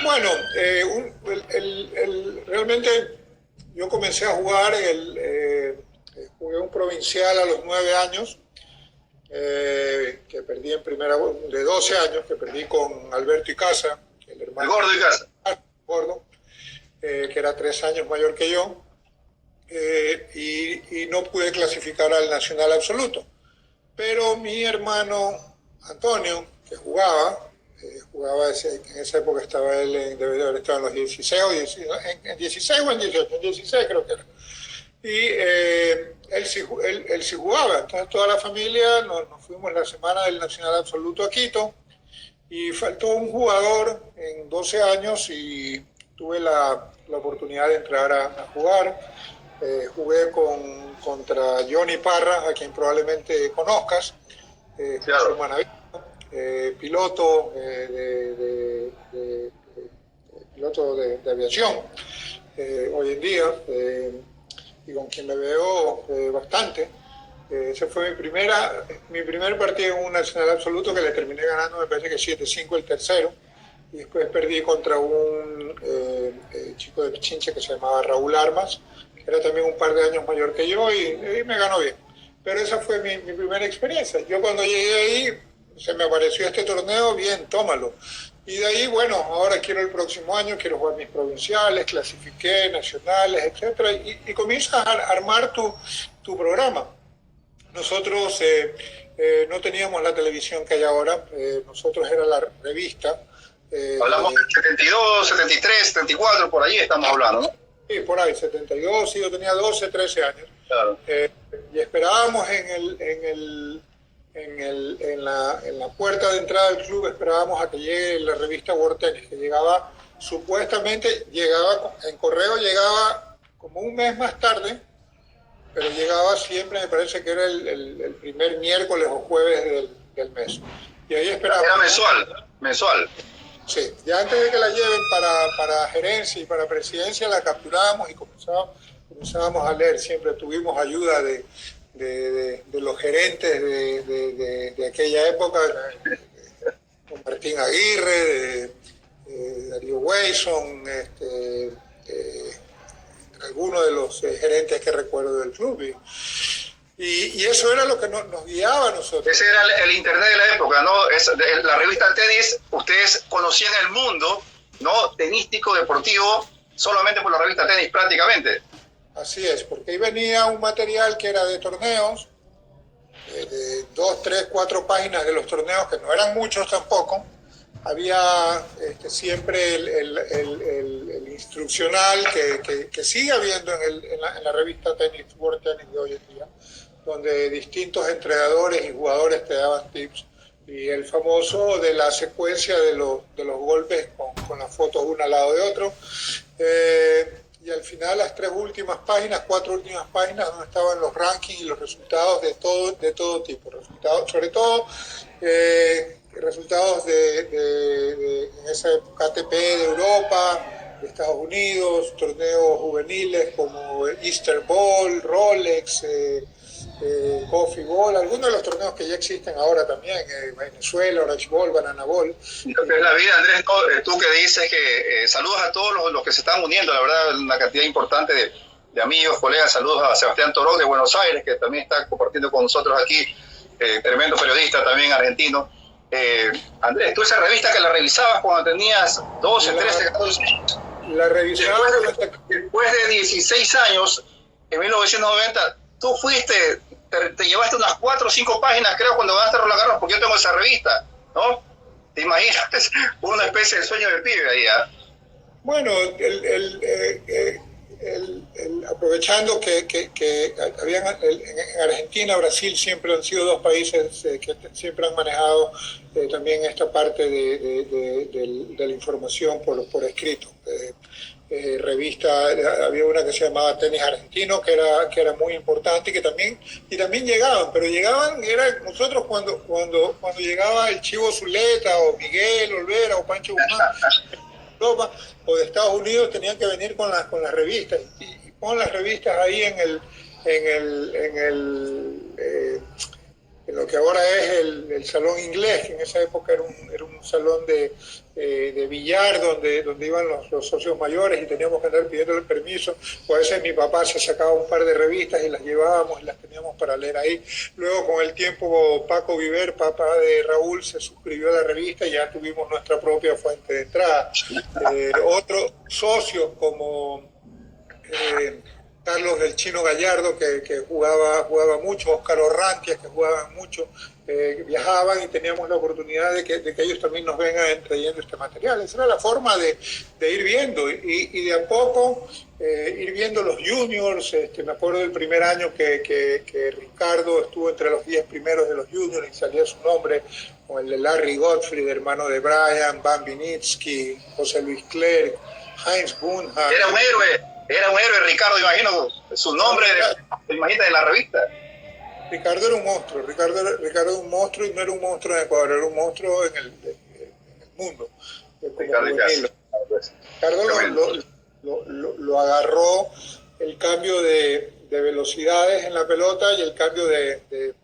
Bueno, realmente yo comencé a jugar, jugué un provincial a los 9 años, que perdí en primera, de 12 años, que perdí con Alberto Icaza, el hermano. El gordo Icaza. Gordo, que era 3 años mayor que yo, y no pude clasificar al nacional absoluto. Pero mi hermano Antonio, que jugaba en esa época estaba él, debió haber estado en los 16 o 19, en 16 o en 18, en 16 creo que era. Y él sí jugaba, entonces toda la familia nos fuimos la semana del Nacional Absoluto a Quito y faltó un jugador en 12 años y tuve la oportunidad de entrar a jugar. Jugué contra Johnny Parra, a quien probablemente conozcas, claro. piloto piloto de aviación hoy en día, y con quien me veo bastante. Ese fue mi primer partido en un nacional absoluto, que le terminé ganando, me parece que 7-5 el tercero, y después perdí contra un chico de Pichincha que se llamaba Raúl Armas, que era también un par de años mayor que yo, y me ganó bien. Pero esa fue mi primera experiencia. Yo cuando llegué ahí, se me apareció este torneo, bien, tómalo. Y de ahí, bueno, ahora quiero el próximo año, quiero jugar mis provinciales, clasifiqué, nacionales, etcétera, y comienzas a armar tu programa. Nosotros no teníamos la televisión que hay ahora, nosotros era la revista. Hablamos del 72, 73, 74, por ahí estamos hablando, ¿no? Sí, por ahí, 72, sí, yo tenía 12, 13 años. Claro. Y esperábamos en la puerta de entrada del club, esperábamos a que llegue la revista World Tennis, que llegaba, supuestamente, en correo llegaba como un mes más tarde, pero llegaba siempre, me parece que era el primer miércoles o jueves del mes. Y ahí esperábamos. Era mensual. Sí, ya antes de que la lleven para gerencia y para presidencia, la capturábamos y comenzábamos a leer. Siempre tuvimos ayuda de los gerentes de aquella época, con Martín Aguirre, de Darío Wayson, algunos de los gerentes que recuerdo del club. Y eso era lo que nos guiaba a nosotros. Ese era el internet de la época, ¿no? La revista Tenis, ustedes conocían el mundo, ¿no? Tenístico, deportivo, solamente por la revista Tenis prácticamente. Así es, porque ahí venía un material que era de torneos, de 2, 3, 4 páginas de los torneos, que no eran muchos tampoco. Había siempre el instruccional que sigue habiendo en la revista Tennis, World Tennis de hoy en día, donde distintos entrenadores y jugadores te daban tips, y el famoso de la secuencia de los golpes con las fotos uno al lado de otro, y al final las 4 últimas páginas donde estaban los rankings y los resultados de todo tipo, resultados, sobre todo resultados en esa época ATP de Europa, de Estados Unidos, torneos juveniles como Easter Ball, Rolex, Coffee Ball, algunos de los torneos que ya existen ahora también, Venezuela, Orange Ball, Banana Ball. Lo que es la vida, Andrés, tú que dices que saludos a todos los que se están uniendo, la verdad, una cantidad importante de amigos, colegas, saludos a Sebastián Toró de Buenos Aires, que también está compartiendo con nosotros aquí, tremendo periodista también argentino. Andrés, tú esa revista que la revisabas cuando tenías 12, 13, 14 años. La revisaba después de 16 años, en 1990, tú te llevaste unas 4 o 5 páginas, creo, cuando ganaste Roland Garros, porque yo tengo esa revista, ¿no? ¿Te imaginas? Una especie de sueño del pibe ahí, ¿eh? Bueno, aprovechando que en Argentina, Brasil siempre han sido 2 países que siempre han manejado también esta parte de la información por escrito. Revista, había una que se llamaba Tenis Argentino, que era muy importante, y también llegaban, nosotros cuando llegaba el Chivo Zuleta o Miguel Olvera o Pancho Guzmán Europa o de Estados Unidos, tenían que venir con las revistas, y pon las revistas ahí en lo que ahora es el salón inglés, que en esa época era un salón de billar donde iban los socios mayores y teníamos que andar pidiéndole permiso, o a veces mi papá se sacaba un par de revistas y las llevábamos y las teníamos para leer ahí. Luego con el tiempo Paco Viver, papá de Raúl, se suscribió a la revista y ya tuvimos nuestra propia fuente de entrada. Otros socios como Carlos del Chino Gallardo, que jugaba mucho, Óscar Orrantia, que jugaban mucho, viajaban y teníamos la oportunidad de que ellos también nos vengan trayendo este material. Esa era la forma de ir viendo y de a poco ir viendo los juniors. Me acuerdo del primer año que Ricardo estuvo entre los 10 primeros de los juniors y salía su nombre, con el de Larry Gottfried, hermano de Brian, Van Vinitsky, José Luis Clerc, Heinz Bunha. Era un héroe Ricardo, imagino su nombre, imagínate, de la revista. Ricardo era un monstruo, Ricardo era un monstruo y no era un monstruo en Ecuador, era un monstruo en el mundo. Ricardo lo agarró el cambio de velocidades en la pelota y el cambio de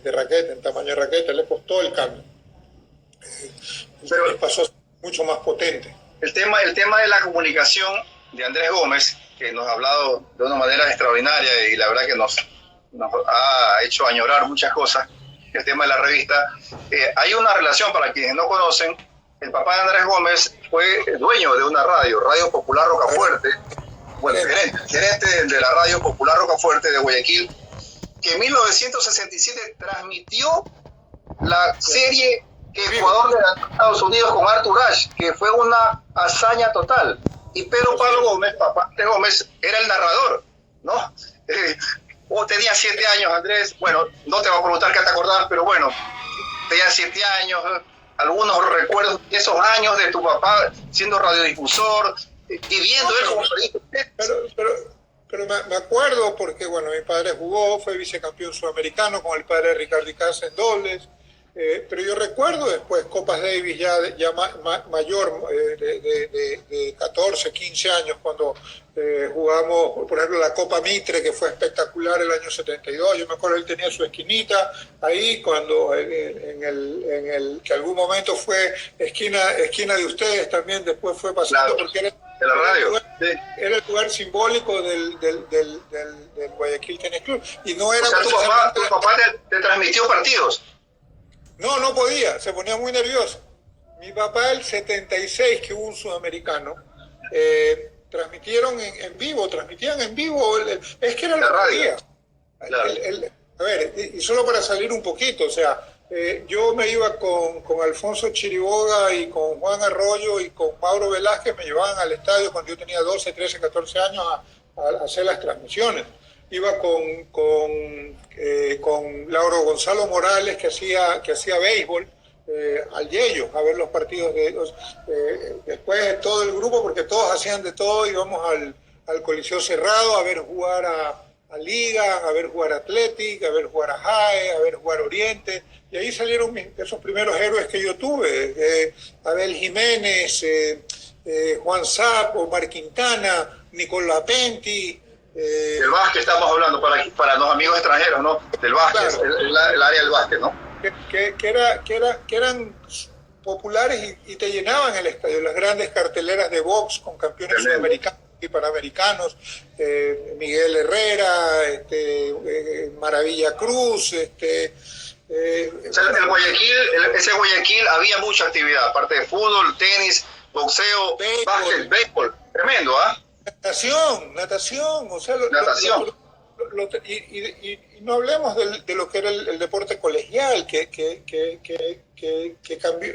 raqueta, en tamaño de raqueta, le costó el cambio. Pero pasó mucho más potente. El tema de la comunicación de Andrés Gómez, que nos ha hablado de una manera extraordinaria y la verdad que nos ha hecho añorar muchas cosas, el tema de la revista. Hay una relación, para quienes no conocen, el papá de Andrés Gómez fue dueño de una Radio Popular Rocafuerte, bueno, gerente de la Radio Popular Rocafuerte de Guayaquil, que en 1967 transmitió la serie que Ecuador le ganó a Estados Unidos con Arthur Ashe, que fue una hazaña total. Y Pedro Pablo Gómez, papá de Gómez, era el narrador, ¿no? Vos tenías 7 años, Andrés. Bueno, no te voy a preguntar qué te acordabas, pero bueno, tenías 7 años, algunos recuerdos de esos años de tu papá siendo radiodifusor, viviendo él como periodista. Pero me acuerdo porque, bueno, mi padre jugó, fue vicecampeón sudamericano con el padre de Ricardo Icaza en dobles. Pero yo recuerdo después Copas Davis ya mayor, de 14, 15 años, cuando jugamos, por ejemplo, la Copa Mitre, que fue espectacular el año 72. Yo me acuerdo, él tenía su esquinita ahí, cuando en el que algún momento fue esquina de ustedes también, después fue pasando, claro, porque era de la radio. Era el lugar simbólico del Guayaquil Tennis Club. Y no era, o sea, tu papá te transmitió partidos. No podía, se ponía muy nervioso. Mi papá, el 76, que hubo un sudamericano, transmitían en vivo, es que era la lo radio. que había. Claro. A ver, y solo para salir un poquito, o sea, yo me iba con Alfonso Chiriboga y con Juan Arroyo y con Mauro Velázquez, me llevaban al estadio cuando yo tenía 12, 13, 14 años a hacer las transmisiones. Iba con Lauro Gonzalo Morales, que hacía béisbol, al Yello, a ver los partidos de ellos. Después todo el grupo, porque todos hacían de todo, íbamos al Coliseo Cerrado a ver jugar a Liga, a ver jugar a Athletic, a ver jugar a JAE, a ver jugar a Oriente, y ahí salieron esos primeros héroes que yo tuve, Abel Jiménez, Juan Sapo, Omar Quintana, Nicolás Penti. Del básquet estamos hablando, para los amigos extranjeros, ¿no? Del básquet, claro. el área del básquet, ¿no? Que eran populares y te llenaban el estadio, las grandes carteleras de box con campeones sudamericanos y panamericanos, Miguel Herrera, Maravilla Cruz, o sea, ese Guayaquil había mucha actividad, aparte de fútbol, tenis, boxeo, básquet, béisbol, tremendo, ¿ah? Natación, o sea, natación. Y no hablemos de lo que era el deporte colegial, que cambió,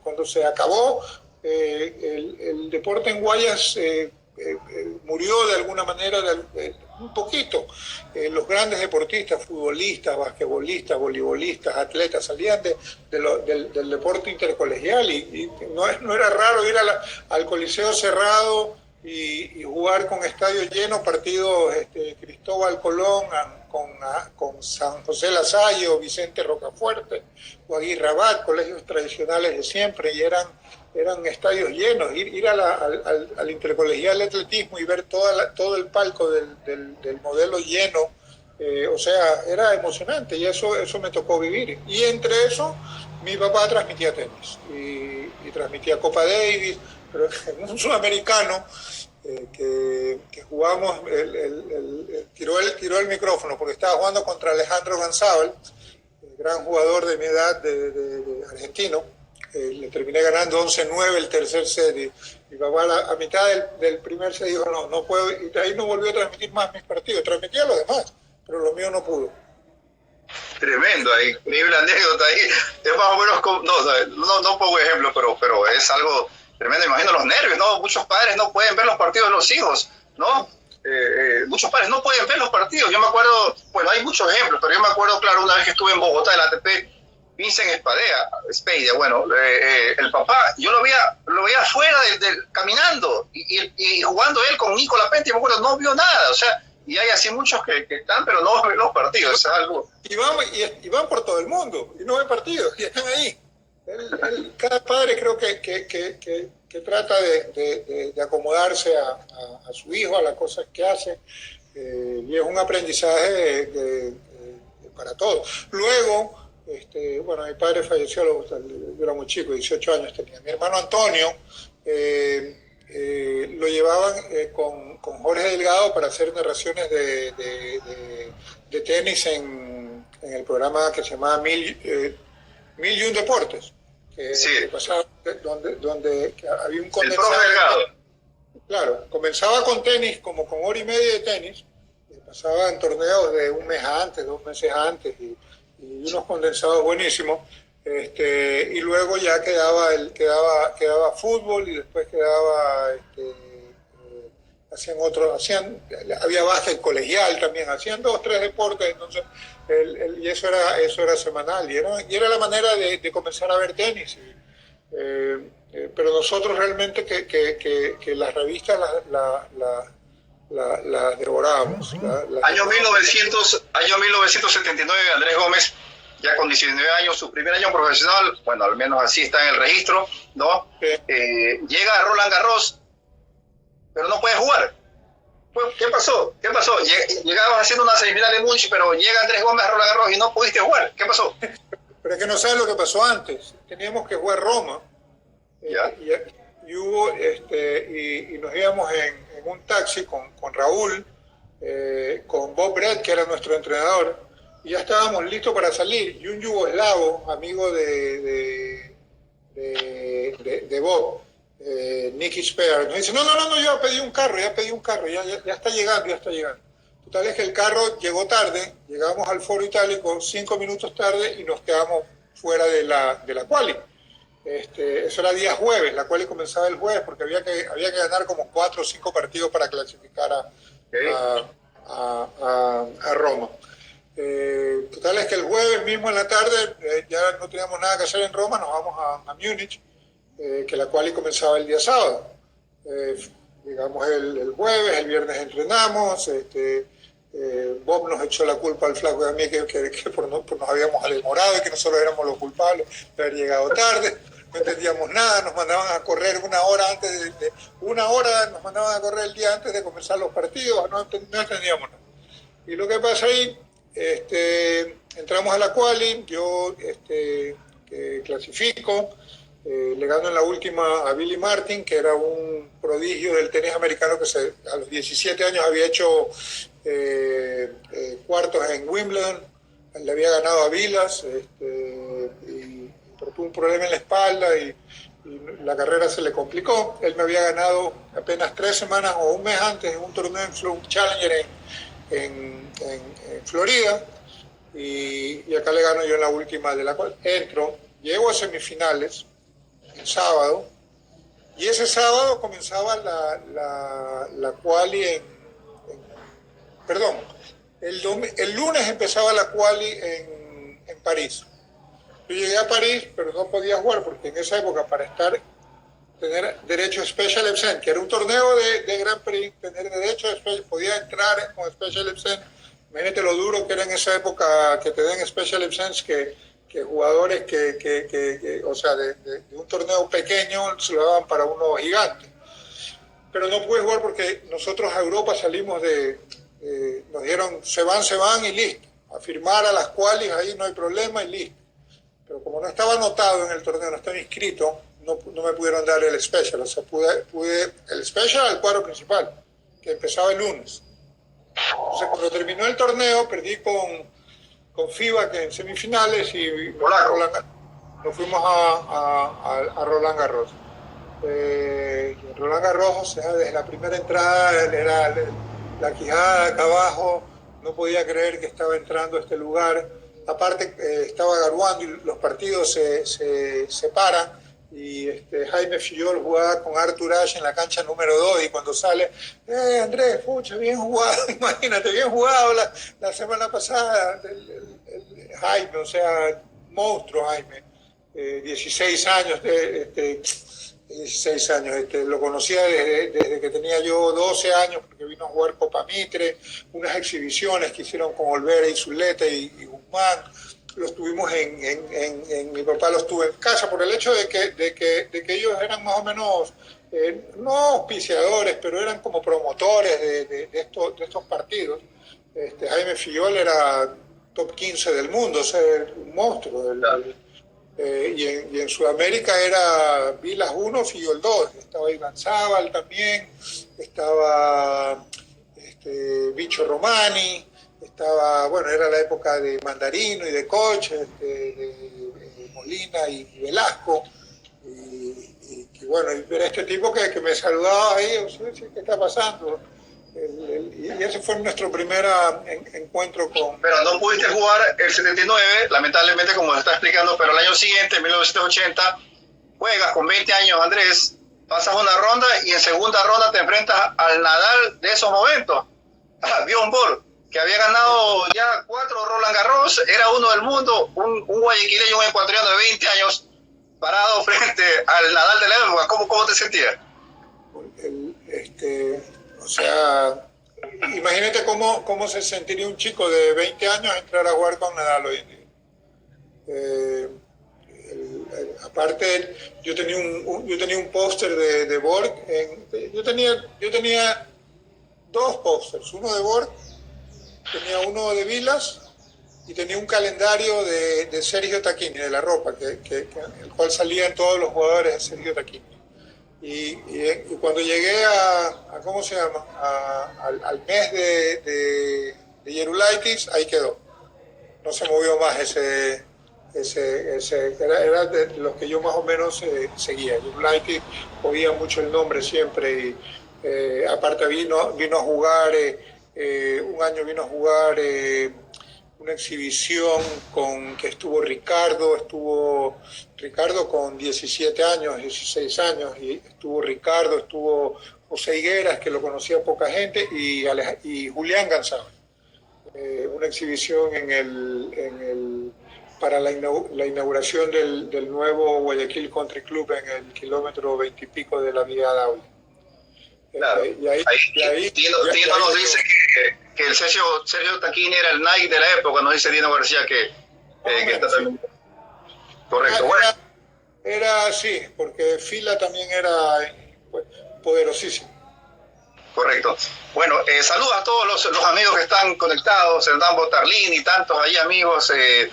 cuando se acabó, el deporte en Guayas murió de alguna manera, un poquito. Los grandes deportistas, futbolistas, basquetbolistas, voleibolistas, atletas, salían del deporte intercolegial y no era raro ir al Coliseo Cerrado y jugar con estadio lleno, partidos Cristóbal Colón con San José Lasalle, Vicente Rocafuerte, o Aguirre Abad, colegios tradicionales de siempre, y eran estadios llenos. Ir al intercolegial de atletismo y ver todo el palco del modelo lleno O sea, era emocionante y eso me tocó vivir. Y entre eso, mi papá transmitía tenis y transmitía Copa Davis, pero en un sudamericano que jugamos, tiró el micrófono porque estaba jugando contra Alejandro González, el gran jugador de mi edad de argentino. Le terminé ganando 11-9 el tercer set y mi papá a mitad del primer set dijo no puedo, y de ahí no volvió a transmitir más mis partidos, transmitía los demás, pero lo mío no pudo. Tremendo, increíble anécdota ahí. Es más o menos como, no pongo ejemplo, pero es algo tremendo. Imagino los nervios, ¿no? Muchos padres no pueden ver los partidos de los hijos, ¿no? Muchos padres no pueden ver los partidos. Yo me acuerdo, bueno, hay muchos ejemplos, pero yo me acuerdo, claro, una vez que estuve en Bogotá, del ATP, Vincent Espadea, bueno, el papá, yo lo veía afuera caminando y jugando él con Nicola Penti, me acuerdo, no vio nada, o sea, y hay así muchos que están, pero no ven los partidos, es algo. Y van por todo el mundo, y no ven partidos, y están ahí. Cada padre creo que trata de acomodarse a su hijo, a las cosas que hace, y es un aprendizaje para todos. Luego, bueno, mi padre falleció, yo era muy chico, 18 años tenía. Mi hermano Antonio lo llevaban con Jorge Delgado para hacer narraciones de tenis en el programa que se llamaba Mil y un Deportes, que pasaba, donde había un condensado. El profe Delgado. Claro, comenzaba con tenis, como con hora y media de tenis, pasaban torneos de un mes antes, 2 meses antes, y unos condensados buenísimos, y luego ya quedaba fútbol y después había básquet colegial también, hacían 2 o 3 deportes, entonces y eso era semanal y era la manera de comenzar a ver tenis. Pero nosotros realmente que las revistas las devorábamos. Año 1979, Andrés Gómez, ya con 19 años, su primer año profesional, bueno, al menos así está en el registro, ¿no? Sí. Llega a Roland Garros, pero no puede jugar. ¿Qué pasó? Llegabas haciendo una semifinal de Múnich, pero llega Andrés Gómez a Roland Garros y no pudiste jugar. ¿Qué pasó? Pero es que no sabes lo que pasó antes. Teníamos que jugar Roma. Y hubo, y nos íbamos en un taxi con Raúl, con Bob Brett, que era nuestro entrenador, y ya estábamos listos para salir. Y un yugoslavo, amigo de Bob, Nicky Spear, nos dice, no, yo ya pedí un carro, ya está llegando. Total es que el carro llegó tarde, llegamos al Foro Itálico 5 minutos tarde y nos quedamos fuera de la quali. Eso era día jueves, la quali comenzaba el jueves porque había que ganar como 4 o 5 partidos para clasificar a Roma. Total es que el jueves mismo en la tarde ya no teníamos nada que hacer en Roma, nos vamos a Múnich, que la quali comenzaba el día sábado. Llegamos el jueves, el viernes entrenamos, Bob nos echó la culpa al flaco y a mí que nos habíamos demorado y que nosotros éramos los culpables de haber llegado tarde. No entendíamos nada, nos mandaban a correr una hora antes nos mandaban a correr el día antes de comenzar los partidos, no entendíamos nada. Y lo que pasa ahí, entramos a la quali, yo clasifico, le gano en la última a Billy Martin, que era un prodigio del tenis americano que a los 17 años había hecho cuartos en Wimbledon, le había ganado a Vilas, pero tuvo un problema en la espalda y la carrera se le complicó. Él me había ganado apenas 3 semanas o un mes antes en un torneo en Challenger en Florida, y acá le gano yo en la última, de la cual llego a semifinales el sábado, y ese sábado comenzaba la quali el lunes empezaba la quali en París. Yo llegué a París, pero no podía jugar porque en esa época tener derecho a Special Event, que era un torneo de Grand Prix, tener derecho a podía entrar con Special Event. Imagínate lo duro que era en esa época que te den Special Events, que jugadores o sea, de un torneo pequeño se lo daban para uno gigante. Pero no pude jugar porque nosotros a Europa salimos de nos dieron se van y listo. A firmar a las cuales ahí no hay problema y listo. Pero como no estaba anotado en el torneo, no estaba inscrito, no me pudieron dar el special. O sea, pude el special al cuadro principal, que empezaba el lunes. Entonces, cuando terminó el torneo, perdí con FIBA que en semifinales y nos fuimos a Roland Garros. Roland Garros, o sea, desde la primera entrada era la quijada de acá abajo, no podía creer que estaba entrando a este lugar. Aparte, estaba garuando y los partidos se separan. Y Jaime Fillol jugaba con Arthur Ashe en la cancha número 2 y cuando sale, Andrés, pucha, bien jugado, imagínate, bien jugado la semana pasada, el Jaime, o sea, monstruo Jaime, 16 años, 16 años, lo conocía desde que tenía yo 12 años, porque vino a jugar Copa Mitre, unas exhibiciones que hicieron con Olvera y Zuleta y Guzmán. Los tuvimos mi papá los tuvo en casa por el hecho de que ellos eran más o menos, no auspiciadores, pero eran como promotores de estos partidos. Jaime Fillol era top 15 del mundo, o sea, un monstruo. Y en Sudamérica era Vilas 1, Fillol 2. Estaba Iván Zábal también, estaba Bicho Romani. Era la época de Mandarino y de Koch, de Molina y Velasco, y bueno, y ver a este tipo que me saludaba ahí, o sea, ¿qué está pasando? Y ese fue nuestro primer encuentro con... Pero no pudiste jugar el 79, lamentablemente, como está explicando, pero el año siguiente, en 1980, juegas con 20 años, Andrés, pasas una ronda y en segunda ronda te enfrentas al Nadal de esos momentos, a Bjorn Borg, que había ganado ya 4 Roland Garros, era uno del mundo, un guayaquileño, un ecuatoriano de 20 años, parado frente al Nadal de la época. ¿Cómo te sentías? O sea, imagínate cómo se sentiría un chico de 20 años entrar a jugar con Nadal hoy en día. Aparte, yo tenía un póster de Borg, yo tenía 2 pósters, uno de Borg, tenía uno de Vilas y tenía un calendario de Sergio Tacchini, de la ropa, el cual salían todos los jugadores de Sergio Tacchini. Y cuando llegué ¿cómo se llama? Al mes de Gerulaitis, ahí quedó. No se movió más era de los que yo más o menos seguía. Gerulaitis, oía mucho el nombre siempre y aparte vino a jugar... un año vino a jugar una exhibición que estuvo Ricardo con 17 años, 16 años, y estuvo Ricardo, estuvo José Higueras, que lo conocía poca gente, y Julián González. Una exhibición para la inauguración del nuevo Guayaquil Country Club en el kilómetro 20 y pico de la vía Daule. Claro, Dino nos dice que el Sergio Tacchini era el Nike de la época, nos dice Dino García que está también. Correcto, era así, porque Fila también era poderosísimo. Correcto. Bueno, saludos a todos los amigos que están conectados, Hernán Botarlín y tantos ahí amigos que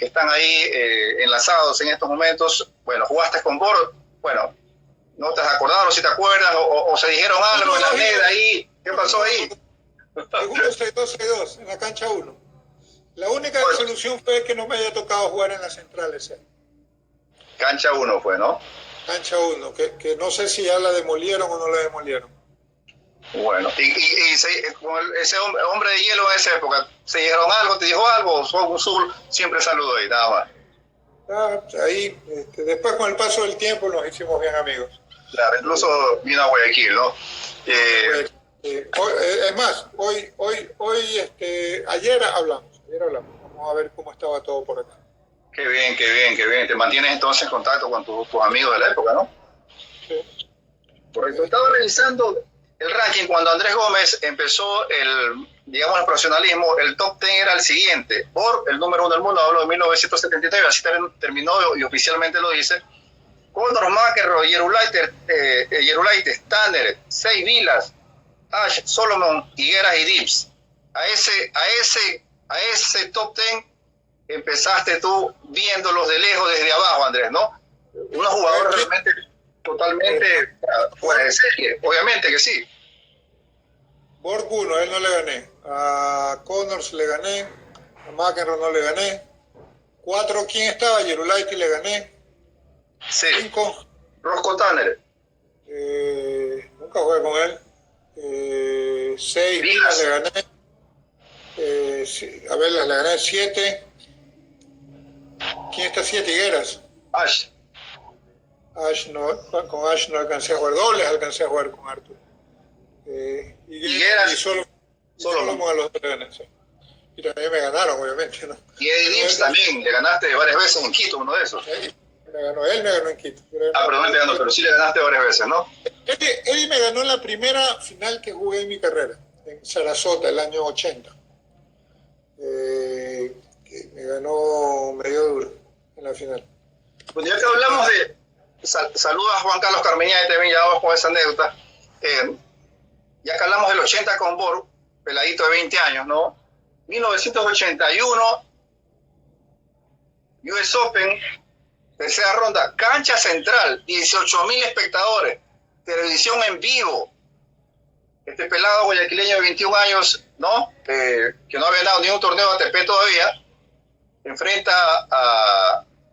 están ahí enlazados en estos momentos. Bueno, jugaste con Borg, bueno, ¿no te has acordado, si te acuerdas, o se dijeron algo en la red ahí? ¿Qué pasó ahí? Seguro 6-2 en la cancha 1. La única solución fue que no me haya tocado jugar en la central ese. Cancha 1 fue, ¿no? Cancha 1, que no sé si ya la demolieron o no la demolieron. Bueno, con ese hombre de hielo en esa época, ¿se dijeron algo, te dijo algo? Siempre saludó ahí, nada más. Ahí, después con el paso del tiempo nos hicimos bien amigos. Claro, incluso vino a Guayaquil, ¿no? Es más, ayer hablamos. Vamos a ver cómo estaba todo por acá. Qué bien. Te mantienes entonces en contacto con tus amigos de la época, ¿no? Sí. Correcto. Estaba revisando el ranking cuando Andrés Gómez empezó el profesionalismo. El top 10 era el siguiente. Borg, el número 1 del mundo, hablo de 1979, así terminó y oficialmente lo dice. Conor McElroy, Gerulaitis, Tanner, Sei Vilas, Ash, Solomon, Higueras y Dibbs. a ese top 10 empezaste tú viéndolos de lejos desde abajo, Andrés, ¿no? Unos jugadores realmente totalmente fuera de serie, obviamente que sí. Borg 1, a él no le gané. A Connors le gané. A McEnroe no le gané. 4, ¿quién estaba? Gerulaiti le gané. Sí. 5. Roscoe Tanner. Nunca jugué con él. 6, le gané. Sí, a ver, le gané 7. ¿Quién está 7? Higueras. Ash no, con Ash no alcancé a jugar. Dobles alcancé a jugar con Arthur. Higueras. Y solo con los dos le gané. Sí. Y también me ganaron, obviamente, ¿no? Y Eddie Dibbs también, le ganaste varias veces en Quito, uno de esos. Él me ganó en Quito. Pero no te ganó, pero sí le ganaste varias veces, ¿no? Eddie me ganó en la primera final que jugué en mi carrera, en Sarasota, el año 80. Que me ganó medio duro en la final. Pues ya que hablamos de... Saludos a Juan Carlos Carmeña, también ya vamos con esa anécdota. Ya que hablamos del 80 con Borg, peladito de 20 años, ¿no? 1981, US Open, tercera ronda, cancha central, 18,000 espectadores, televisión en vivo. Este pelado guayaquileño de 21 años, ¿no? Que no había ganado ni un torneo ATP todavía, enfrenta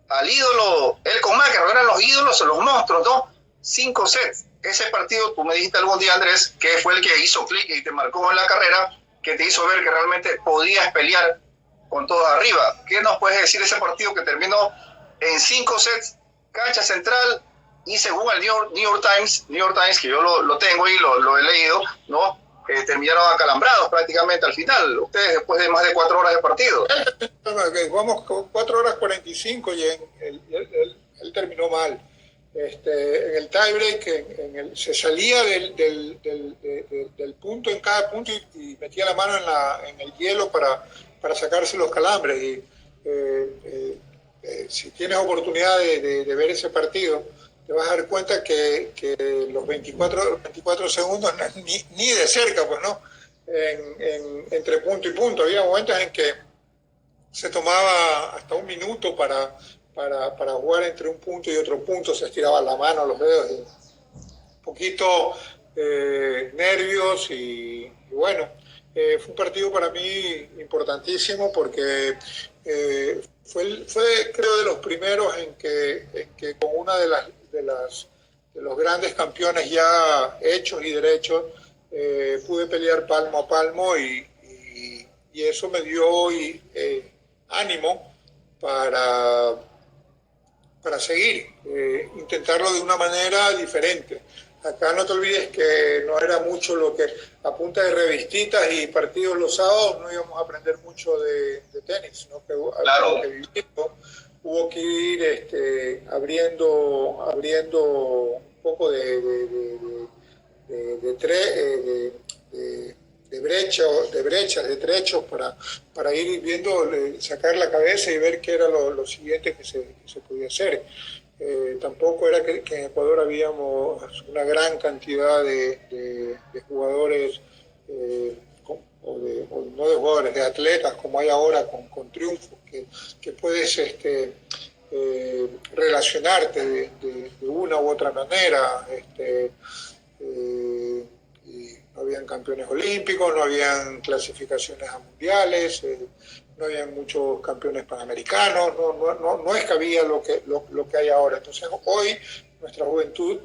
al ídolo, él con McEnroe, eran los ídolos, los monstruos, ¿no? 5 sets. Ese partido, tú me dijiste algún día, Andrés, que fue el que hizo clic y te marcó en la carrera, que te hizo ver que realmente podías pelear con todo arriba. ¿Qué nos puedes decir de ese partido que terminó en 5 sets, cancha central, y según el New York Times, que yo lo tengo y lo he leído, ¿no? Terminaron acalambrados prácticamente al final, ustedes después de más de 4 horas de partido? Jugamos 4 horas 45 y él terminó mal. En el tiebreak se salía del punto en cada punto y metía la mano en el hielo para sacarse los calambres. Y si tienes oportunidad de ver ese partido, te vas a dar cuenta que los 24 segundos ni de cerca, pues no, entre punto y punto. Había momentos en que se tomaba hasta un minuto para jugar entre un punto y otro punto, se estiraba la mano, los dedos, un poquito nervios y bueno, fue un partido para mí importantísimo porque fue creo de los primeros en que con una de los grandes campeones ya hechos y derechos pude pelear palmo a palmo y eso me dio ánimo para seguir, intentarlo de una manera diferente. Acá no te olvides que no era mucho lo que, a punta de revistitas y partidos los sábados, no íbamos a aprender mucho de tenis, sino que claro, hubo que ir abriendo un poco de brechas, de trechos para ir viendo, sacar la cabeza y ver qué era lo siguiente que se podía hacer. Tampoco era que en Ecuador habíamos una gran cantidad de jugadores, o no de jugadores, de atletas como hay ahora con triunfos, que puedes relacionarte de una u otra manera. Y no habían campeones olímpicos, no habían clasificaciones a mundiales, no habían muchos campeones panamericanos, no es que había lo que hay ahora. Entonces hoy nuestra juventud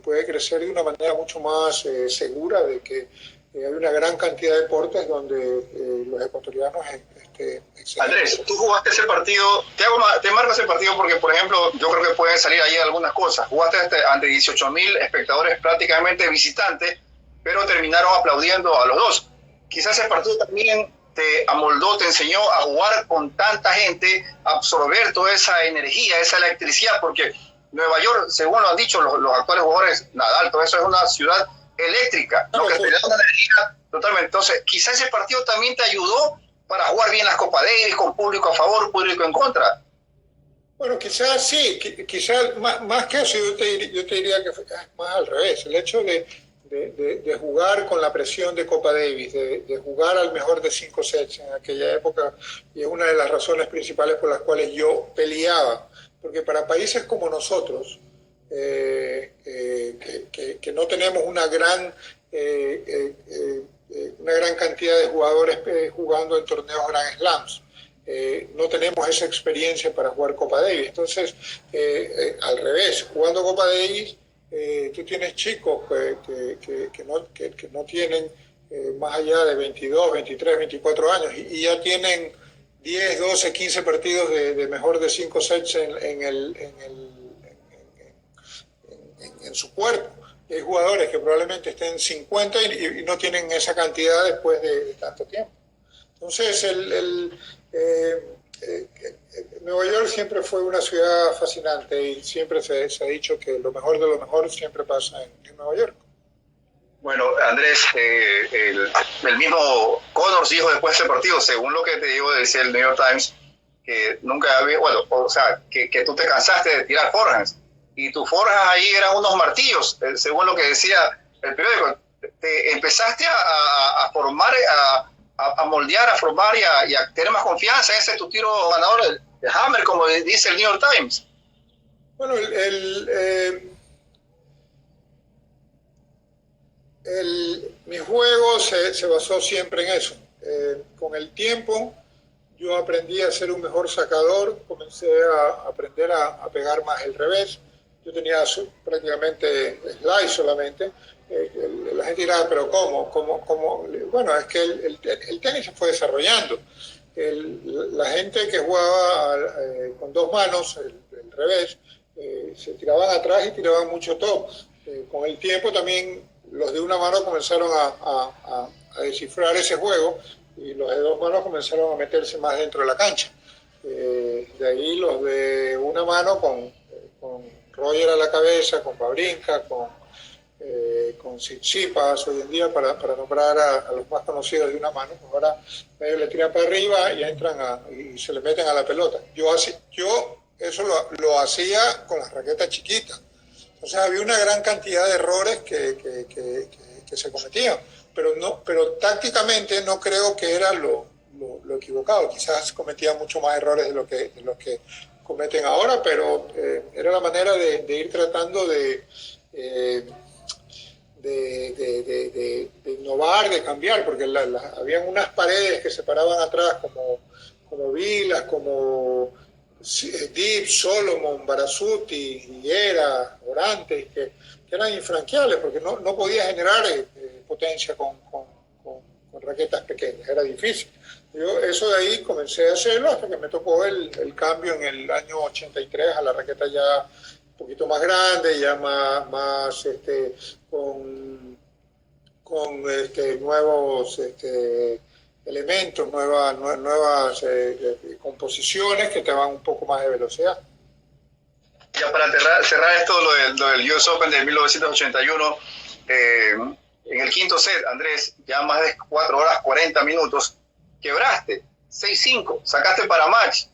puede crecer de una manera mucho más segura de que hay una gran cantidad de deportes donde los ecuatorianos Andrés, tú jugaste ese partido, te marco ese partido porque, por ejemplo, yo creo que pueden salir ahí algunas cosas. Jugaste ante 18,000 espectadores prácticamente visitantes, pero terminaron aplaudiendo a los dos. Quizás ese partido también te amoldó, te enseñó a jugar con tanta gente, a absorber toda esa energía, esa electricidad, porque Nueva York, según lo han dicho los actuales jugadores, Nadal, todo eso es una ciudad eléctrica, ¿no? Que te da una energía totalmente. Entonces, quizás ese partido también te ayudó para jugar bien las Copa Davis, con público a favor, público en contra. Bueno, quizás sí, quizás más que eso, yo te diría que fue más al revés. El hecho de de jugar con la presión de Copa Davis, de jugar al mejor de 5 sets en aquella época, y es una de las razones principales por las cuales yo peleaba, porque para países como nosotros, que no tenemos una gran cantidad de jugadores jugando en torneos Grand Slams, no tenemos esa experiencia para jugar Copa Davis. Entonces, al revés, jugando Copa Davis, tú tienes chicos que no tienen más allá de 22, 23, 24 años y ya tienen 10, 12, 15 partidos de mejor de 5 sets en su cuerpo. Y hay jugadores que probablemente estén 50 y no tienen esa cantidad después de tanto tiempo. Entonces, Nueva York siempre fue una ciudad fascinante y siempre se ha dicho que lo mejor de lo mejor siempre pasa en Nueva York. Bueno, Andrés, el mismo Connors dijo después de ese partido, según lo que te digo, decía el New York Times, que nunca había, bueno, o sea, que tú te cansaste de tirar forehands y tus forehands ahí eran unos martillos, según lo que decía el periódico. Te empezaste a formar, a moldear, a formar y a tener más confianza. Ese es tu tiro ganador de Hammer, como dice el New York Times. Bueno, mi juego se basó siempre en eso. Con el tiempo yo aprendí a ser un mejor sacador, comencé a aprender a pegar más el revés. Yo tenía prácticamente slide solamente. La gente dirá, pero ¿cómo? Bueno, es que el tenis se fue desarrollando. La gente que jugaba con dos manos, el revés, se tiraban atrás y tiraban mucho top. Con el tiempo también los de una mano comenzaron a descifrar ese juego y los de dos manos comenzaron a meterse más dentro de la cancha. De ahí los de una mano con Roger a la cabeza, con Wawrinka, con Tsitsipas hoy en día, para nombrar a los más conocidos de una mano. Ahora ellos le tiran para arriba y entran y se le meten a la pelota. Yo eso lo hacía con las raquetas chiquitas. Entonces había una gran cantidad de errores que se cometían, pero tácticamente no creo que era lo equivocado. Quizás cometía mucho más errores de lo que cometen ahora, pero era la manera de ir tratando de innovar, de cambiar, porque habían unas paredes que se paraban atrás como Vilas, como Deep, Solomon, Barasuti, Higuera, Orantes, que eran infranqueables porque no podía generar potencia con raquetas pequeñas, era difícil. Yo eso de ahí comencé a hacerlo hasta que me tocó el cambio en el año 83 a la raqueta ya un poquito más grande, ya más con nuevos elementos, nuevas composiciones que te dan un poco más de velocidad. Ya para cerrar esto, lo del US Open de 1981, en el quinto set, Andrés, ya más de 4 horas 40 minutos, quebraste 6-5, sacaste para match,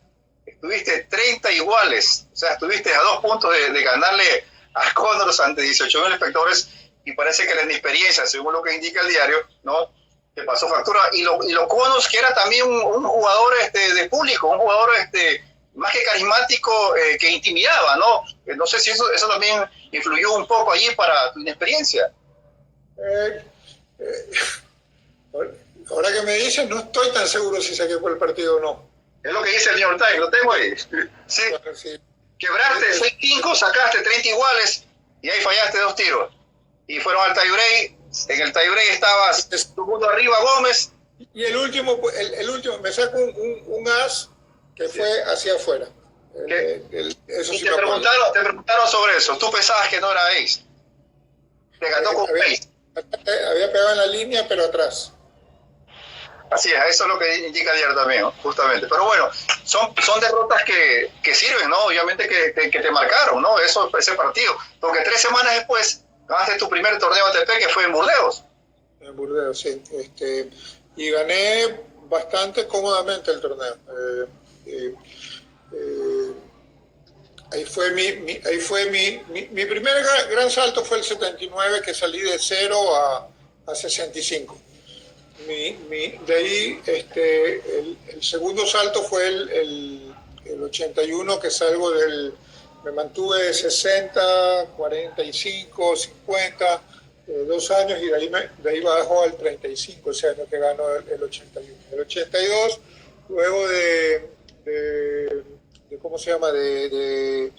estuviste 30 iguales, o sea, estuviste a 2 puntos de ganarle a Connors ante 18,000 espectadores, y parece que la inexperiencia, según lo que indica el diario, ¿no?, te pasó factura. Y lo Connors, que era también un jugador de público, un jugador más que carismático, que intimidaba, ¿no? No sé si eso también influyó un poco allí para tu inexperiencia. Ahora que me dicen, no estoy tan seguro si saqué por el partido o no. Es lo que dice el New York Times, lo tengo ahí. Sí. Bueno, sí. Quebraste 6-5, sacaste 30 iguales y ahí fallaste 2 tiros. Y fueron al tie-break. En el tie-break estabas tu punto arriba, Gómez. Y el último me sacó un as que fue hacia afuera. Eso sí te preguntaron sobre eso. Tú pensabas que no era ace. Te ganó con ace. Había pegado en la línea, pero atrás. Así es, eso es lo que indica ayer también, justamente. Pero bueno, son derrotas que sirven, ¿no? Obviamente que te marcaron, ¿no? Ese partido. Porque 3 semanas después ganaste tu primer torneo ATP, que fue en Burdeos. En Burdeos, sí. Y gané bastante cómodamente el torneo. ahí fue mi primer gran salto fue el 79, que salí de 0 a 65. De ahí el segundo salto fue el 81, que salgo me mantuve de 60, 45, 50, 2 años, y de ahí bajó al 35, ese año que ganó el 81. El 82, luego de ¿cómo se llama? De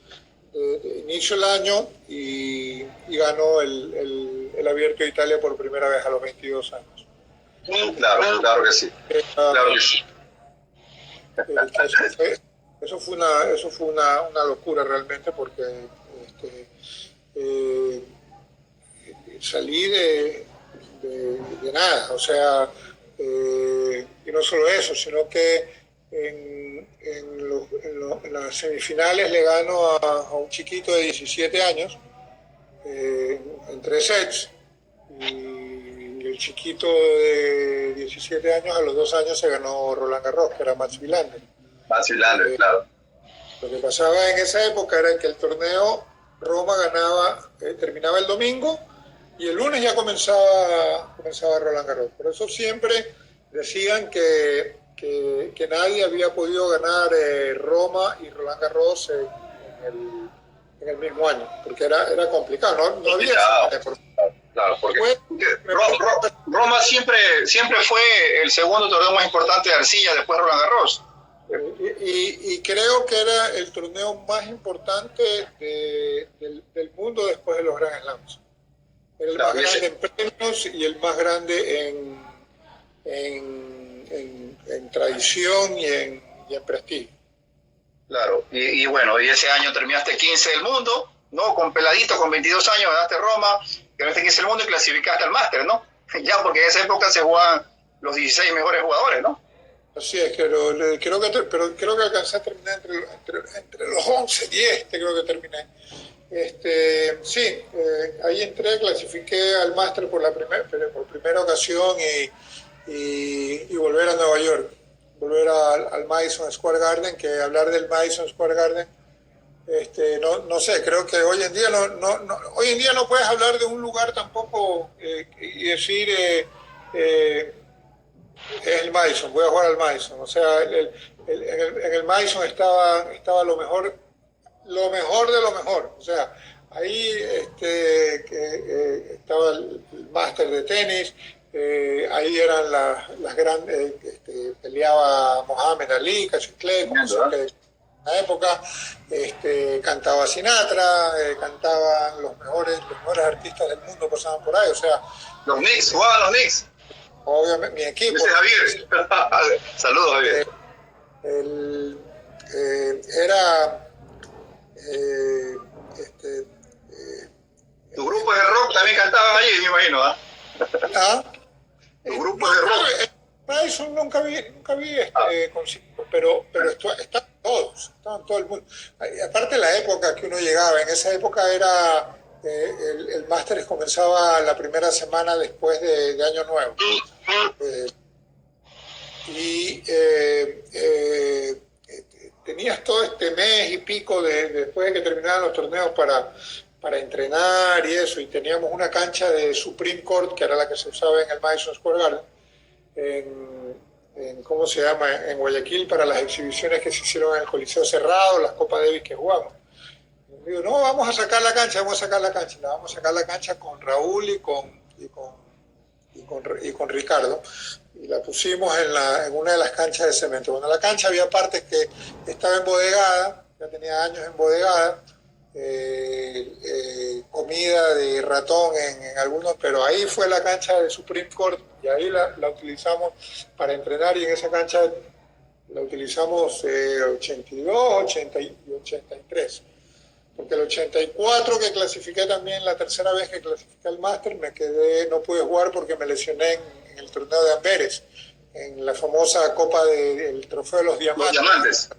inicio del año, y ganó el Abierto de Italia por primera vez a los 22 años. Claro que sí. Claro que sí. Eso fue una locura realmente, porque salí de nada, o sea, y no solo eso, sino que en las semifinales le gano a un chiquito de 17 años en 3 sets, y el chiquito de 17 años a los 2 años se ganó Roland Garros, que era Mats Wilander. Claro. Lo que pasaba en esa época era que el torneo Roma terminaba el domingo, y el lunes ya comenzaba Roland Garros. Por eso siempre decían que nadie había podido ganar Roma y Roland Garros en el mismo año, porque era complicado, no había... Claro, porque Roma siempre fue el segundo torneo más importante de arcilla después de Roland Garros. Y creo que era el torneo más importante del mundo después de los Grand Slams. Era el más grande en premios y el más grande en tradición y en prestigio. Claro, y bueno, y ese año terminaste 15 del mundo, ¿no? Con peladito, con 22 años, ganaste Roma, ganaste 15 del mundo y clasificaste al máster, ¿no? Ya, porque en esa época se jugaban los 16 mejores jugadores, ¿no? Así es, creo que alcancé a terminar entre los 11, 10, creo que terminé. Ahí entré, clasifiqué al máster por primera ocasión, y volver a Nueva York, volver al Madison Square Garden, que hablar del Madison Square Garden, no sé, creo que hoy en día no puedes hablar de un lugar tampoco y decir es el Madison, voy a jugar al Madison. O sea, en el Madison estaba lo mejor de lo mejor. O sea, ahí estaba el máster de tenis, ahí eran las grandes, peleaba Mohamed Ali, Cassius Clay, como se llama en la época, cantaba Sinatra, cantaban los mejores artistas del mundo, pasaban por ahí. O sea, los Knicks, jugaban los Knicks. Obviamente, mi equipo. Ese es Javier. Saludos, Javier. Tu grupo de rock también cantaban allí, me imagino, ¿ah? Tu grupo de rock. Madison nunca vi conciertos, pero estaban todos, estaban todo el mundo. Aparte la época que uno llegaba, en esa época era el Masters comenzaba la primera semana después de Año Nuevo. Tenías todo este mes y pico después de que terminaban los torneos para entrenar y eso, y teníamos una cancha de Supreme Court, que era la que se usaba en el Madison Square Garden, ¿cómo se llama? En Guayaquil, para las exhibiciones que se hicieron en el Coliseo Cerrado, las Copas Davis que jugamos. Y digo, no, vamos a sacar la cancha, vamos a sacar la cancha con Raúl y con Ricardo, y la pusimos en una de las canchas de cemento. Bueno, la cancha había partes que estaba embodegada, ya tenía años embodegada, comida de ratón en algunos, pero ahí fue la cancha de Supreme Court, y ahí la utilizamos para entrenar, y en esa cancha la utilizamos 82, 80 y 83. Porque el 84 que clasifiqué también, la tercera vez que clasifiqué al máster, no pude jugar porque me lesioné en el torneo de Amberes, en la famosa copa del trofeo de los diamantes.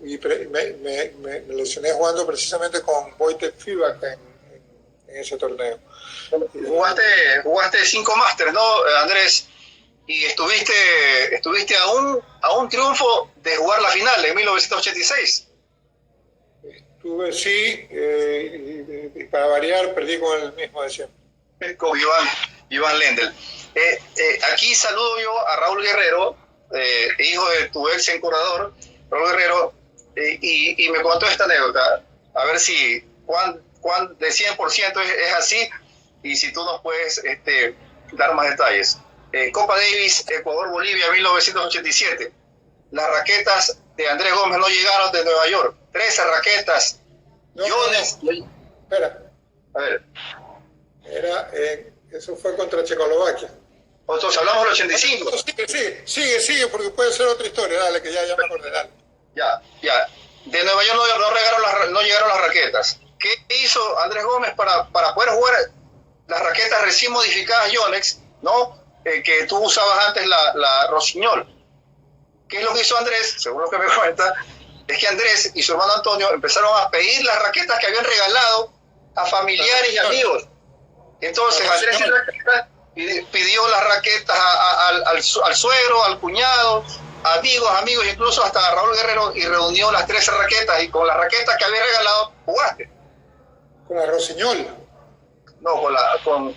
Y me lesioné jugando precisamente con Wojtek Fibak en ese torneo. Jugaste 5 másters, ¿no, Andrés? y estuviste a un triunfo de jugar la final en 1986. Estuve, sí, y para variar perdí con el mismo de siempre. Con Iván Lendl. Aquí saludo yo a Raúl Guerrero, hijo de tu ex encordador, Raúl Guerrero, y me contó esta anécdota, a ver si de 100% es así, y si tú nos puedes dar más detalles. Copa Davis, Ecuador-Bolivia, 1987. Las raquetas de Andrés Gómez no llegaron de Nueva York. 13 raquetas. No. Espera. A ver. Eso fue contra Checoslovaquia. Entonces hablamos del 85. Sigue, porque puede ser otra historia. Dale, que ya me acordé. Dale. Ya. De Nueva York no llegaron las raquetas. ¿Qué hizo Andrés Gómez para poder jugar las raquetas recién modificadas Yonex, ¿no? Que tú usabas antes la Rossignol? ¿Qué es lo que hizo Andrés? Según lo que me cuenta, es que Andrés y su hermano Antonio empezaron a pedir las raquetas que habían regalado a familiares y amigos. Entonces Andrés pidió las raquetas al suegro, al cuñado, amigos, incluso hasta a Raúl Guerrero, y reunió las 13 raquetas, y con las raquetas que había regalado jugaste. ¿Con la Rossignol? No,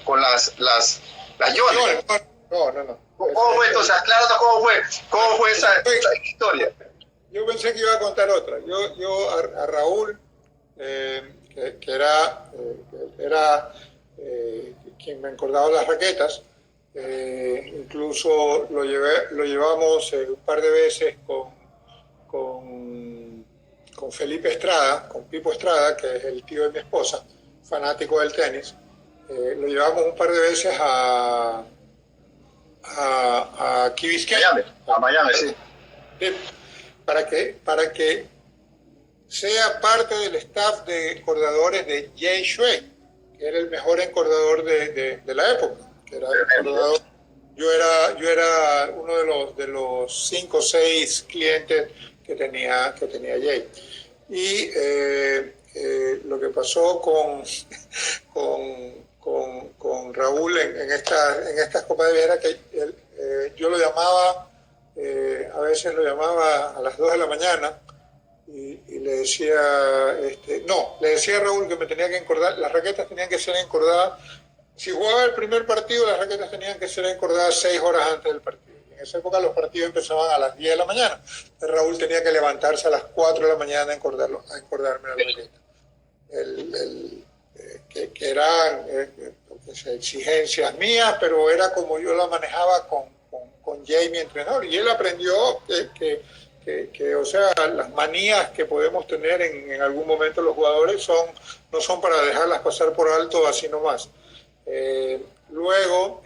con las Yonex. No. ¿Cómo fue entonces? Acláranos cómo fue esa historia. Yo pensé que iba a contar otra. Yo a Raúl, que era quien me encordaba las raquetas, incluso lo llevamos un par de veces con Felipe Estrada, con Pipo Estrada, que es el tío de mi esposa, fanático del tenis. Lo llevamos un par de veces a Key Biscayne, a Miami, sí. Para que sea parte del staff de encordadores de Jay Shuey, que era el mejor encordador de la época. Que era encordador. Yo era uno de los 5 o 6 clientes que tenía Jay. Y lo que pasó con Raúl en estas Copas de Vida era que yo lo llamaba, a veces lo llamaba a las 2 de la mañana y le decía, le decía a Raúl que me tenía que encordar, las raquetas tenían que ser encordadas. Si jugaba el primer partido, las raquetas tenían que ser encordadas 6 horas antes del partido. En esa época los partidos empezaban a las 10 de la mañana. Raúl tenía que levantarse a las 4 de la mañana a encordarme la raqueta. Que eran exigencias mías, pero era como yo la manejaba con Jay, mi entrenador. Y él aprendió que, o sea, las manías que podemos tener en algún momento los jugadores no son para dejarlas pasar por alto así nomás. Luego,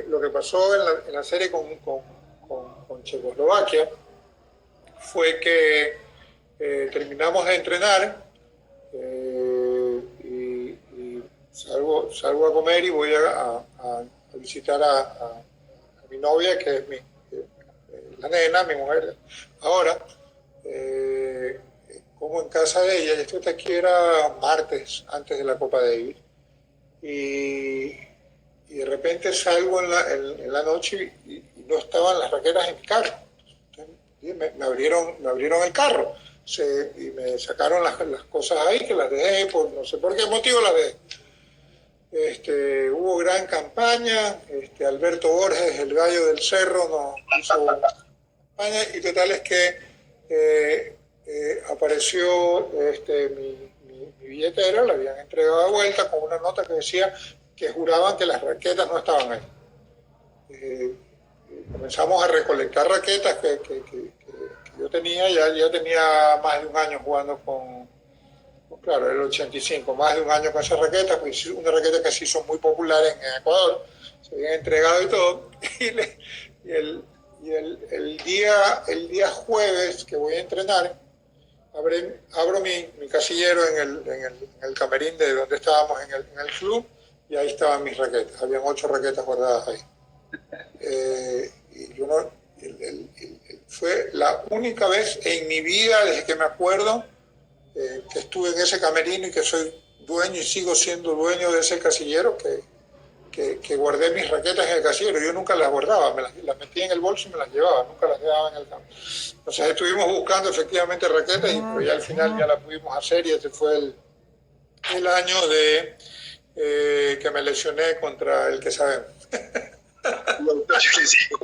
lo que pasó en la serie con Checoslovaquia fue que terminamos de entrenar y salgo a comer y voy a visitar a mi novia, que es la nena, mi mujer. Ahora, como en casa de ella, y esto aquí era martes, antes de la Copa Davis, y de repente salgo en la noche y no estaban las raquetas en mi carro. Entonces, me abrieron el carro y me sacaron las cosas ahí, que las dejé, no sé por qué motivo las dejé. Hubo gran campaña, Alberto Borges, el gallo del cerro, nos hizo campaña, y total es que apareció mi billetera, la habían entregado de vuelta con una nota que decía que juraban que las raquetas no estaban ahí. Comenzamos a recolectar raquetas que yo tenía, ya tenía más de un año jugando claro, el 85, más de un año con esas raquetas, pues una raqueta que se hizo muy popular en Ecuador, se habían entregado y todo, y el día jueves que voy a entrenar, abro mi casillero en el camerín de donde estábamos en el club, y ahí estaban mis raquetas, habían 8 raquetas guardadas ahí. Y yo fue la única vez en mi vida, desde que me acuerdo, que estuve en ese camerino y que soy dueño y sigo siendo dueño de ese casillero, que que guardé mis raquetas en el casillero. Yo nunca las guardaba, las metía en el bolso y me las llevaba, nunca las dejaba en el campo. Entonces estuvimos buscando efectivamente raquetas, pero ya al final ya las pudimos hacer, y ese fue el año que me lesioné contra el que sabemos.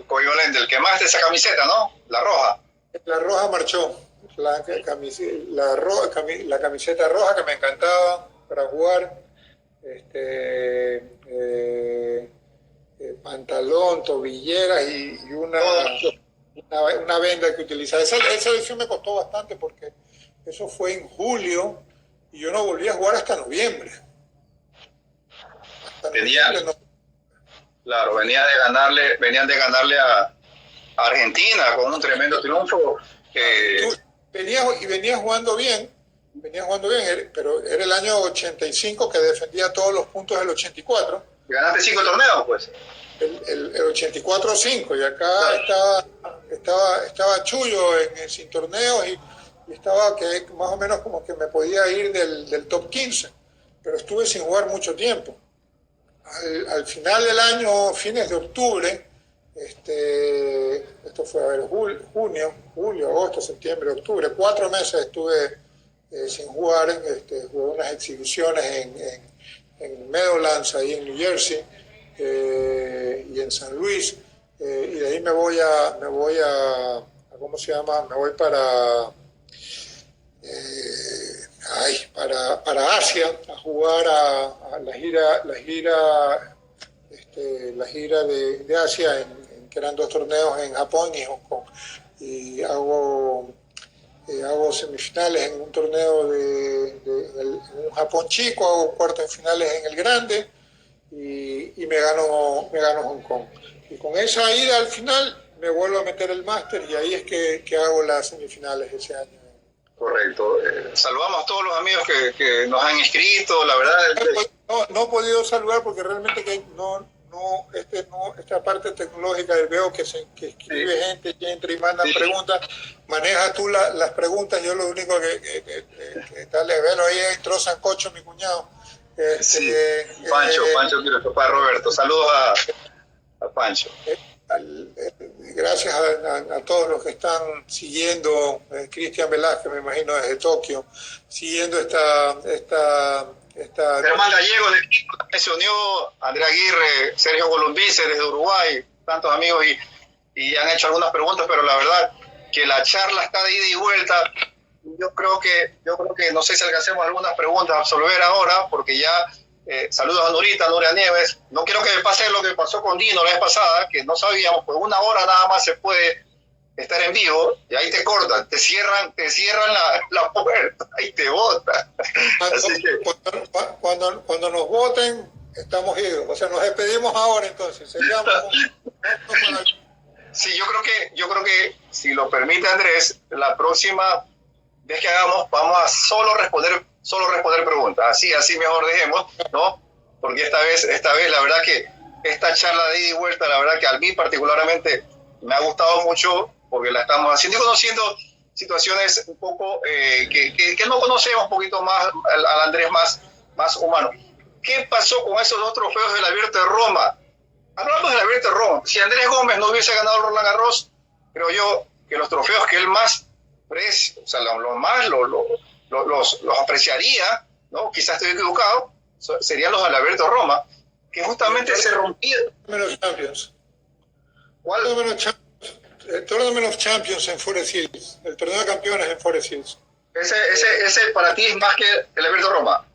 Coyolente, el que más de esa camiseta, ¿no? La roja. La roja marchó. La camiseta roja que me encantaba para jugar. Pantalón, tobilleras y una venda que utilizaba. Esa lesión me costó bastante porque eso fue en julio y yo no volví a jugar hasta noviembre. Claro, venían de ganarle a Argentina con un tremendo triunfo. Venía jugando bien, pero era el año 85 que defendía todos los puntos del 84. Ganaste 5 torneos, pues. El 84-5, y acá estaba Chuyo sin torneos y estaba que más o menos como que me podía ir del top 15, pero estuve sin jugar mucho tiempo. Al final del año, fines de octubre, esto fue, a ver, julio, agosto, septiembre, octubre, 4 meses estuve sin jugar. Jugué unas exhibiciones en Meadowlands, ahí en New Jersey, y en San Luis, y de ahí me voy a ¿cómo se llama? Me voy para Asia a jugar a la gira de Asia, que eran 2 torneos en Japón y Hong Kong, y hago semifinales en un torneo en un Japón chico, hago cuartos de finales en el grande, y me gano Hong Kong. Y con esa ida al final me vuelvo a meter el máster, y ahí es que hago las semifinales ese año. Correcto. Saludamos a todos los amigos que nos han inscrito, la verdad. No he podido saludar porque realmente que esta parte tecnológica, veo que escribe gente, que entra y manda preguntas. Manejas tú las preguntas, yo lo único que dale, velo, ahí entró Sancocho, mi cuñado. Pancho, quiero papá Roberto. Saludos a Pancho. Gracias a todos los que están siguiendo, Cristian Velázquez, me imagino desde Tokio, siguiendo esta Germán Gallego de Quito también se unió, Andrea Aguirre, Sergio Columbice desde Uruguay, tantos amigos, y han hecho algunas preguntas, pero la verdad que la charla está de ida y vuelta. Yo creo que no sé si alcancemos algunas preguntas a absolver ahora, porque ya saludos a Nuria Nieves. No quiero que me pase lo que pasó con Dino la vez pasada, que no sabíamos, pues 1 hora nada más se puede estar en vivo, y ahí te cortan, te cierran la puerta y te botan. Así que cuando nos voten, estamos idos. O sea, nos despedimos ahora, entonces. Sí, yo creo que si lo permite Andrés, la próxima vez que hagamos, vamos a solo responder preguntas. Así mejor dejemos, ¿no? Porque esta vez la verdad que esta charla de ida y vuelta, la verdad que a mí particularmente me ha gustado mucho, porque la estamos haciendo y conociendo situaciones un poco que no conocemos, un poquito más al Andrés más humano. ¿Qué pasó con esos 2 trofeos del Abierto de Roma? Hablamos del Abierto de Roma. Si Andrés Gómez no hubiese ganado Roland Garros, creo yo que los trofeos que él más aprecia, o sea, los apreciaría, ¿no? Quizás estoy equivocado, serían los del Abierto de Roma, que justamente se rompieron. Los Champions. ¿Cuál? El Tournament of Champions en Forest Hills, el torneo de campeones en Forest Hills. Ese para ti es más que el Abierto de Roma.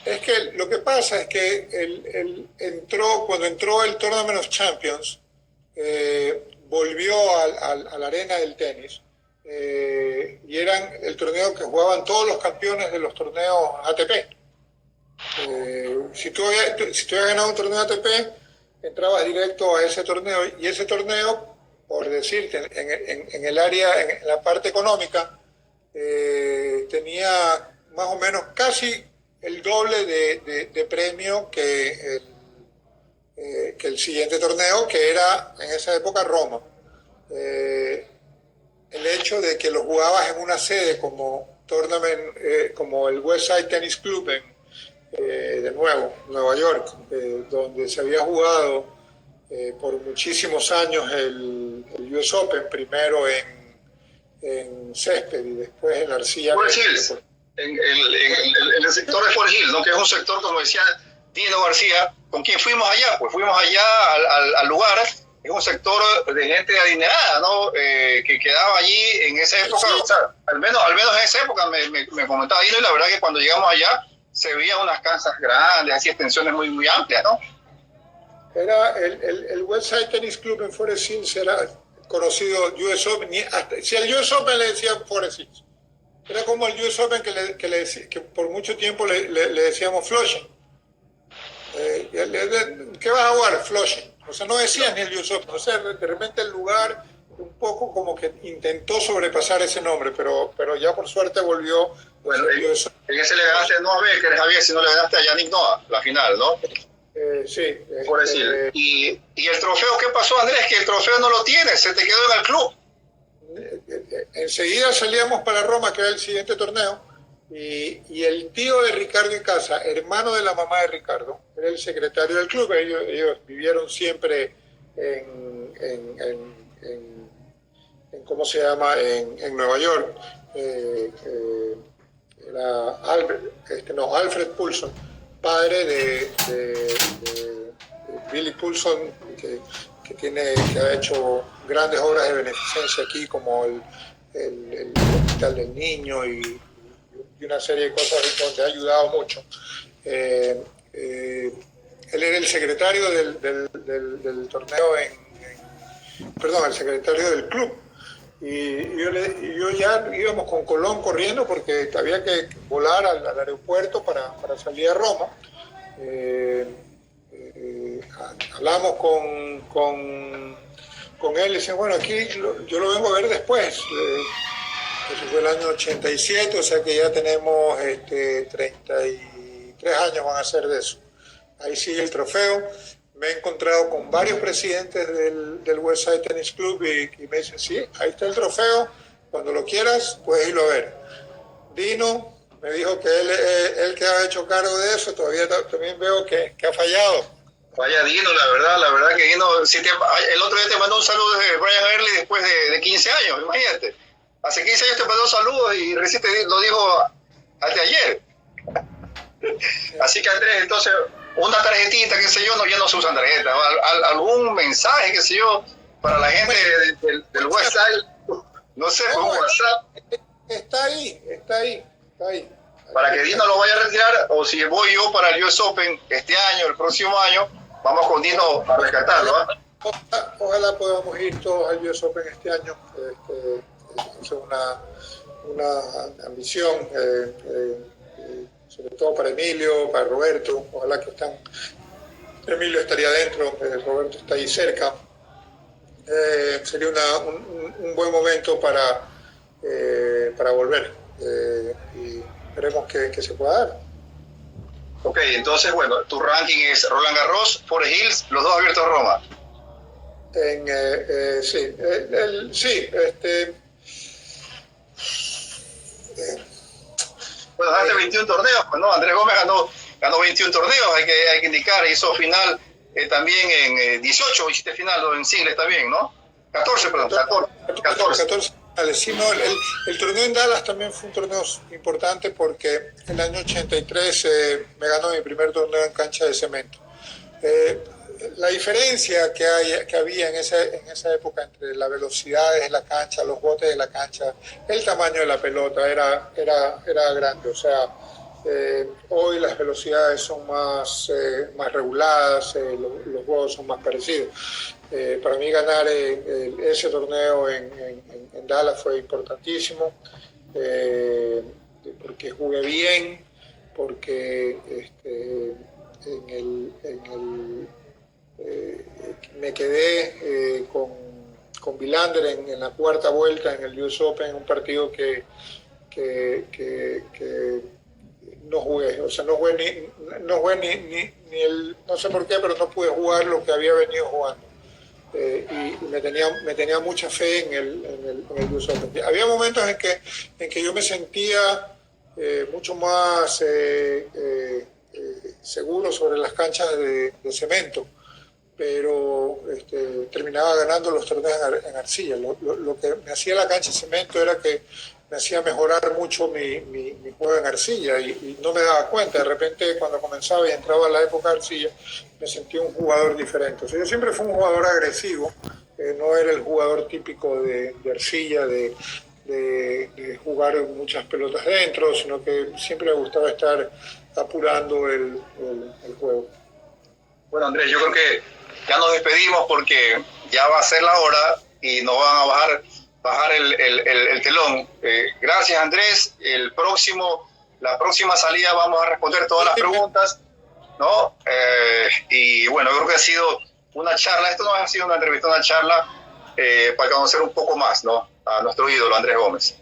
Es que lo que pasa es que cuando entró el Tournament of Champions, volvió a la arena del tenis, y eran el torneo que jugaban todos los campeones de los torneos ATP. Si tú habías ganado un torneo ATP, entrabas directo a ese torneo, y ese torneo, por decirte, en el área, en la parte económica, tenía más o menos casi el doble de premio que el siguiente torneo, que era en esa época Roma. El hecho de que lo jugabas en una sede como el Westside Tennis Club de nuevo, Nueva York, donde se había jugado por muchísimos años el US Open, primero en césped y después en arcilla. Forest Hills, en el sector de Forest Hills, ¿no? Que es un sector, como decía Dino García, con quien fuimos allá, pues fuimos allá al lugar. Es un sector de gente adinerada, ¿no? Que quedaba allí en esa época, o sea, al menos en esa época me comentaba Dino, y la verdad que cuando llegamos allá se veían unas casas grandes, así extensiones muy amplias, ¿no? Era el Westside Tennis Club en Forest Hills, era conocido US Open, si al US Open le decían Forest Hills, era como el US Open que por mucho tiempo le decíamos Flushing. ¿Qué vas a jugar? Flushing. O sea, no decían ni el US Open, o sea, de repente el lugar un poco como que intentó sobrepasar ese nombre, pero ya por suerte volvió. Bueno, en ese le ganaste no a Becker, Javier, sino le ganaste a Yannick Noah, la final, ¿no? Sí. Por decir. ¿Y el trofeo qué pasó, Andrés? Que el trofeo no lo tienes, se te quedó en el club. Enseguida salíamos para Roma, que era el siguiente torneo, y el tío de Ricardo Icaza, hermano de la mamá de Ricardo, era el secretario del club. Ellos vivieron siempre en ¿cómo se llama? En Nueva York. Era Alfred Poulson, padre de Billy Poulson, que ha hecho grandes obras de beneficencia aquí, como el Hospital del Niño y una serie de cosas donde ha ayudado mucho. Él era el secretario del torneo el secretario del club. Y yo ya íbamos con Colón corriendo porque había que volar al aeropuerto para salir a Roma. Hablamos con él y decían, bueno, aquí yo lo vengo a ver después. Eso fue el año 87, o sea que ya tenemos 33 años van a ser de eso. Ahí sigue el trofeo. Me he encontrado con varios presidentes del Westside Tennis Club y me dicen, sí, ahí está el trofeo, cuando lo quieras puedes irlo a ver. Dino me dijo que él que ha hecho cargo de eso, todavía también veo que ha fallado. Vaya Dino, la verdad que Dino, el otro día te mandó un saludo de Brian Early después de 15 años, imagínate. Hace 15 años te mandó saludos y recién lo dijo hasta ayer. Así que Andrés, entonces, una tarjetita, qué sé yo, ya no se usan tarjetas, algún mensaje, qué sé yo, para la gente del Westside, no sé, por WhatsApp. Está ahí. Para que Dino lo vaya a retirar, o si voy yo para el US Open este año, el próximo año, vamos con Dino a rescatarlo. Ojalá podamos ir todos al US Open este año. Es una ambición, sobre todo para Emilio, para Roberto. Ojalá que Emilio estaría dentro, Roberto está ahí cerca. Sería un buen momento para volver, y esperemos que se pueda dar. Ok, entonces, bueno, tu ranking es Roland Garros, Forest Hills, los dos abiertos a Roma. Bueno, ganaste 21 torneos, pues, ¿no? Andrés Gómez ganó 21 torneos, hay que indicar, hizo final también en 18, hiciste final en singles también, ¿no? 14. Sí, no, el torneo en Dallas también fue un torneo importante porque el año 83 me ganó mi primer torneo en cancha de cemento. La diferencia que había en esa época entre las velocidades de la cancha, los botes de la cancha, el tamaño de la pelota era grande. O sea, hoy las velocidades son más reguladas, los juegos son más parecidos. Para mí ganar ese torneo en Dallas fue importantísimo, porque jugué bien, porque me quedé con Villander en la cuarta vuelta en el US Open, en un partido que no jugué, o sea, no jugué ni no sé por qué, pero no pude jugar lo que había venido jugando. Y me tenía mucha fe en el US Open. Había momentos en que yo me sentía mucho más seguro sobre las canchas de cemento, pero terminaba ganando los torneos en arcilla. Lo que me hacía la cancha de cemento era que me hacía mejorar mucho mi juego en arcilla y no me daba cuenta. De repente, cuando comenzaba y entraba en la época de arcilla, me sentía un jugador diferente. O sea, yo siempre fui un jugador agresivo, no era el jugador típico de arcilla, de jugar muchas pelotas dentro, sino que siempre me gustaba estar apurando el juego. Bueno, Andrés, yo creo que ya nos despedimos porque ya va a ser la hora y nos van a bajar el telón. Gracias, Andrés. La próxima salida vamos a responder todas las preguntas, ¿no? Y bueno, yo creo que ha sido una charla, esto no ha sido una entrevista, una charla para conocer un poco más, ¿no? A nuestro ídolo Andrés Gómez.